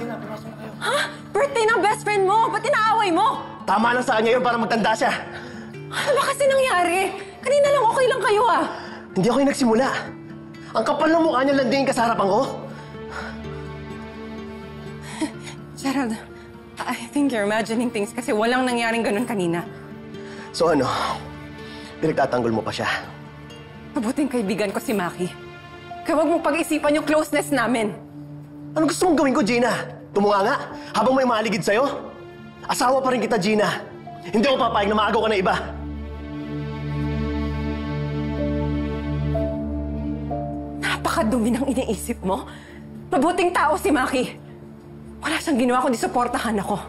Sige na, pumasok na kayo. Ha? Birthday ng best friend mo! Ba't inaaway mo? Tama lang sa kanya yun para magtanda siya. Ano ba kasi nangyari? Kanina lang okay lang kayo ah. Hindi ako yung nagsimula. Ang kapal ng mukha niya landingin ka sa harapan ko. Gerald, I think you're imagining things kasi walang nangyaring ganun kanina. So ano? Pinagtatanggol mo pa siya. Mabuting kaibigan ko si Maki. Kaya huwag mong pag-isipan yung closeness namin. Ano gusto mong gawin ko, Gina? Tumunga nga? Habang may maaligid sa'yo? Asawa pa rin kita, Gina. Hindi ako papayag na maagaw ka na iba. Napakadumi ng iniisip mo. Mabuting tao si Maki. Wala siyang ginawa kundi suportahan ako.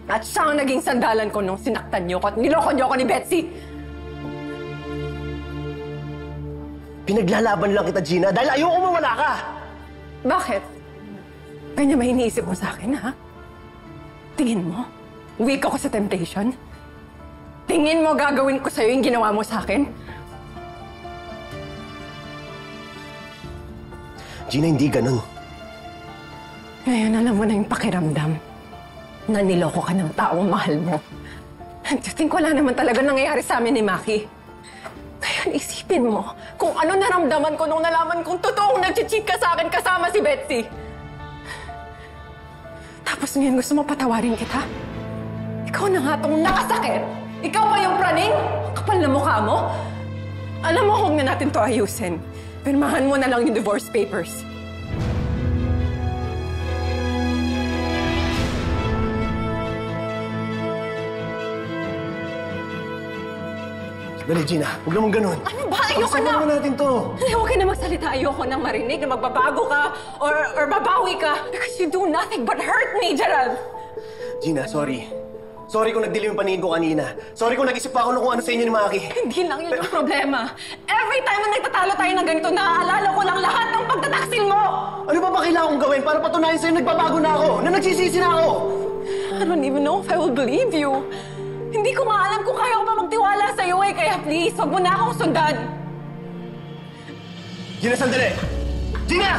At siya ang naging sandalan ko nung sinaktan niyo ko at niloko niyo ako ni Betsy. Pinaglalaban lang kita, Gina, dahil ayoko mawala ka. Bakit? Ganyan ba iniisip mo sa akin, ha? Tingin mo? Weak ako sa temptation? Tingin mo gagawin ko sa'yo yung ginawa mo sa akin? Gina, hindi ganun. Ngayon, alam mo na yung pakiramdam na niloko ka ng taong mahal mo. And you think wala naman talaga nangyayari sa amin ni Maki. Ngayon, isipin mo kung ano naramdaman ko nung nalaman kong totoong nag-cheat ka sa akin kasama si Betsy. Tapos ngayon gusto mo patawarin kita? Ikaw na nga tong nakasakit. Ikaw pa yung praning? Kapal na mukha mo? Alam mo, huwag na natin to ayusin. Pirmahan mo na lang yung divorce papers. Dali, Gina. Huwag naman ganun. Ano ba? Ayoko na! Pagsabahan natin to. Huwag ka na magsalita. Ayoko nang marinig na magbabago ka or babawi ka. Because you do nothing but hurt me, Gerald! Gina, sorry. Sorry kung nagdilim yung paningin ko kanina. Sorry kung nag-isip pa ako kung ano sa inyo ni Maki. Hindi lang yun yung problema. Every time na nagtatalo tayo ng ganito, naaalala ko lang lahat ng pagtataksil mo! Ano ba kailangan kong gawin para patunayan sa'yo nagbabago na ako? Na nagsisisi na ako? I don't even know if I will believe you. Hindi ko nga alam kung kaya ko pa magtiwala sa'yo eh. Kaya please, huwag mo na akong sundan. Gina, sandali! Gina!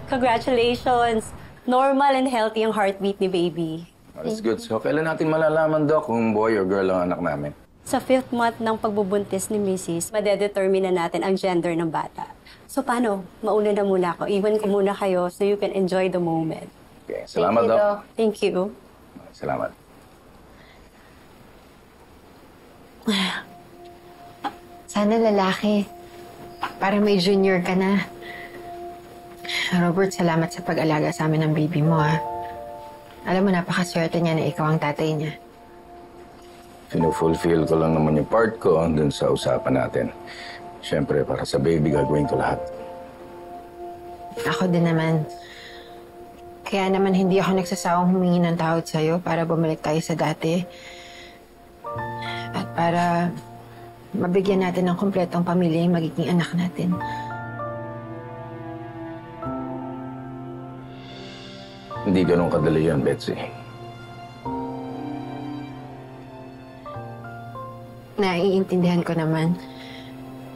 Congratulations! Normal and healthy ang heartbeat ni baby. That's good. So, kailan natin malalaman, Doc, kung boy or girl ang anak namin? Sa 5th month ng pagbubuntis ni Mrs., madedetermine na natin ang gender ng bata. So, paano? Mauna na muna ako. Iwan ko muna kayo so you can enjoy the moment. Okay. Salamat, Doc. Thank you. Salamat. Sana lalaki. Para may junior ka na. Robert, salamat sa pag-alaga sa amin ng baby mo, ha. Alam mo, napakaswerte niya na ikaw ang tatay niya. Fino-fulfill ko lang naman yung part ko dun sa usapan natin. Siyempre, para sa baby, gagawin ko lahat. Ako din naman. Kaya naman hindi ako nagsasawang humingi ng tawad sa'yo para bumalik tayo sa dati. At para mabigyan natin ng kumpletong pamilya yung magiging anak natin. Hindi ganun kadali yan, Betsy. Naiintindihan ko naman.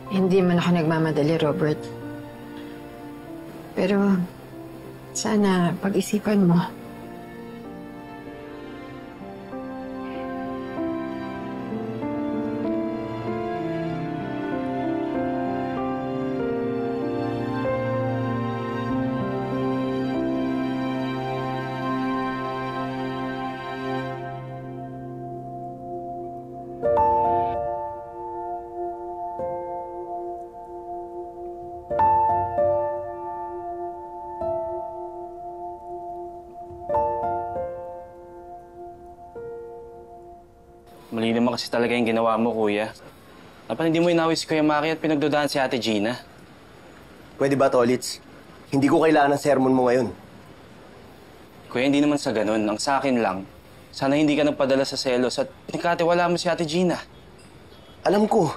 Hindi man ako nagmamadali, Robert. Pero sana pag-isipan mo. Mali naman kasi talaga yung ginawa mo, kuya. Dapat hindi mo inawis si Kuya Maki at pinagdudahan si Ate Gina. Pwede ba, Tolits? Hindi ko kailangan ng sermon mo ngayon. Kuya, hindi naman sa ganun. Ang sa akin lang, sana hindi ka nagpadala sa selos at pinagkatiwala mo si Ate Gina. Alam ko.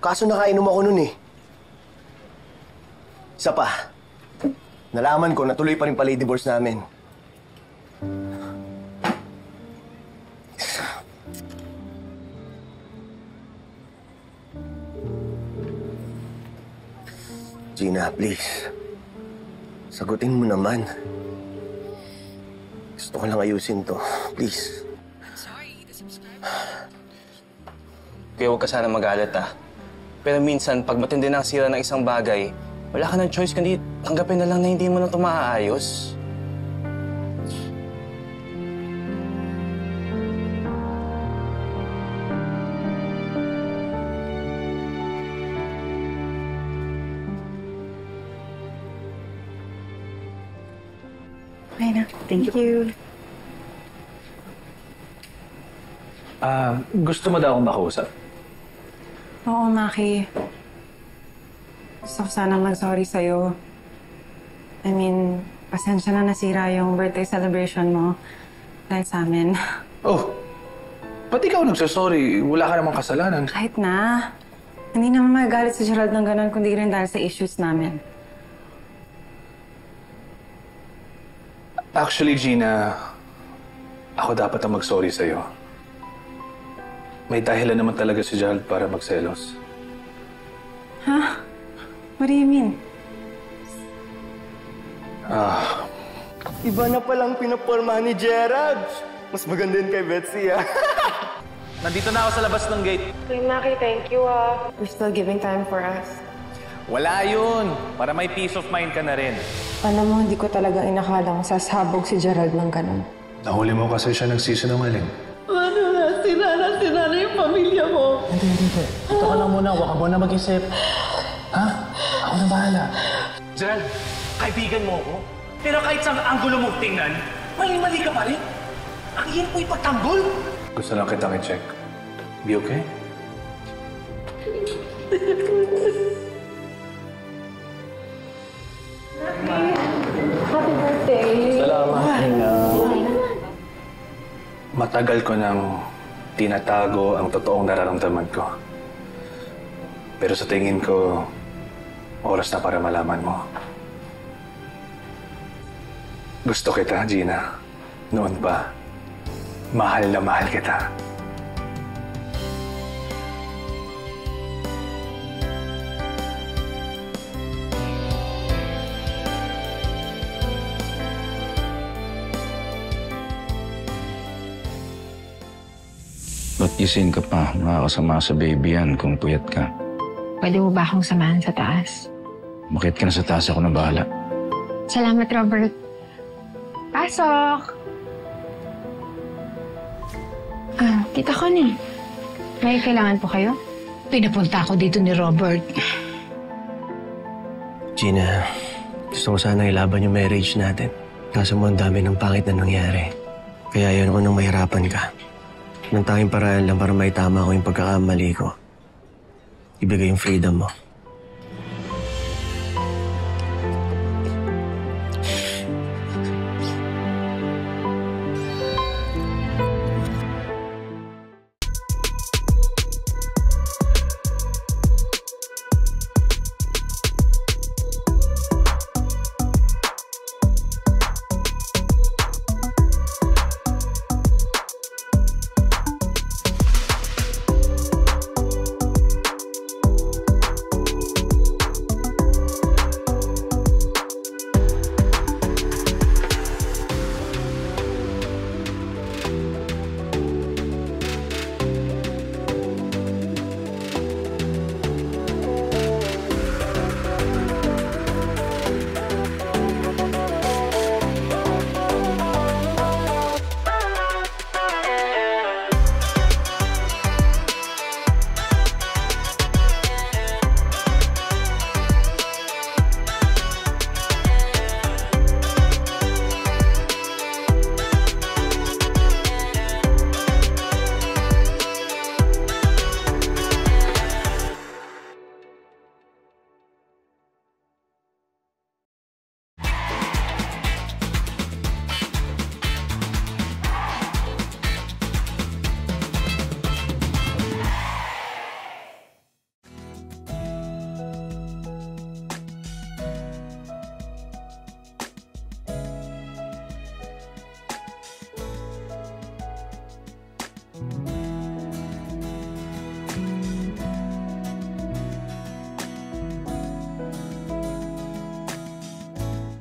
Kaso nakainom ako nun eh. Isa pa. Nalaman ko na tuloy pa rin pala yung divorce namin. Gina, please. Sagutin mo naman. Gusto ko lang ayusin to. Please. Kuya, huwag ka sana magalit, ah. Pero minsan, pag matindi na ang sira ng isang bagay, wala ka ng choice kundi tanggapin na lang na hindi mo na ito maaayos. Okay na. Thank you. Gusto mo daw akong makausap? Oo, Maki. Gusto ko sanang mag-sorry sa'yo. I mean, pasensya na nasira yung birthday celebration mo dahil sa amin. Oh, ba't ikaw nagsasorry? Wala ka namang kasalanan. Kahit na. Hindi naman magagalit si Gerald ng ganun kundi rin dahil sa issues namin. Actually, Gina, ako dapat ang mag-sorry sa'yo. May dahilan naman talaga si Gerald para magselos. Ha? What do you mean? Iba na palang pinaporma ni Gerald. Mas maganda yun kay Betsy, ah. Nandito na ako sa labas ng gate. Kuya Maki, thank you, You're still giving time for us. Wala yun. Para may peace of mind ka na rin. Alam mo, hindi ko talaga inakalang sasabog si Gerald ng ganun. Nahuli mo kasi siya nagsisinungaling. Ano na, sira na yung pamilya mo. Hindi. Ito ka lang muna. Huwag ka muna mag-isip. Ha? Ako na bahala. Gerald, kaibigan mo ako. Pero kahit sa anggulo mong tingnan, mali-mali ka pa rin. Ang iyan po'y pagtanggol. Gusto lang kitang i-check. Be okay? Matagal ko nang tinatago ang totoong nararamdaman ko. Pero sa tingin ko, oras na para malaman mo. Gusto kita, Gina. Noon pa, mahal na mahal kita. Ba't gising ka pa? Makakasama sa baby yan kung puyat ka. Pwede mo ba akong samahan sa taas? Makit ka na sa taas, ako na bahala. Salamat, Robert. Pasok! Tita Connie. May kailangan po kayo? Pinapunta ako dito ni Robert. Gina, gusto ko sana ilaban yung marriage natin. Kaso mo ang dami ng pangit na nangyari. Kaya yun ako nang mahirapan ka. Nang tanging paraan lang para maitama ko yung pagkakamali ko. Ibigay yung freedom mo.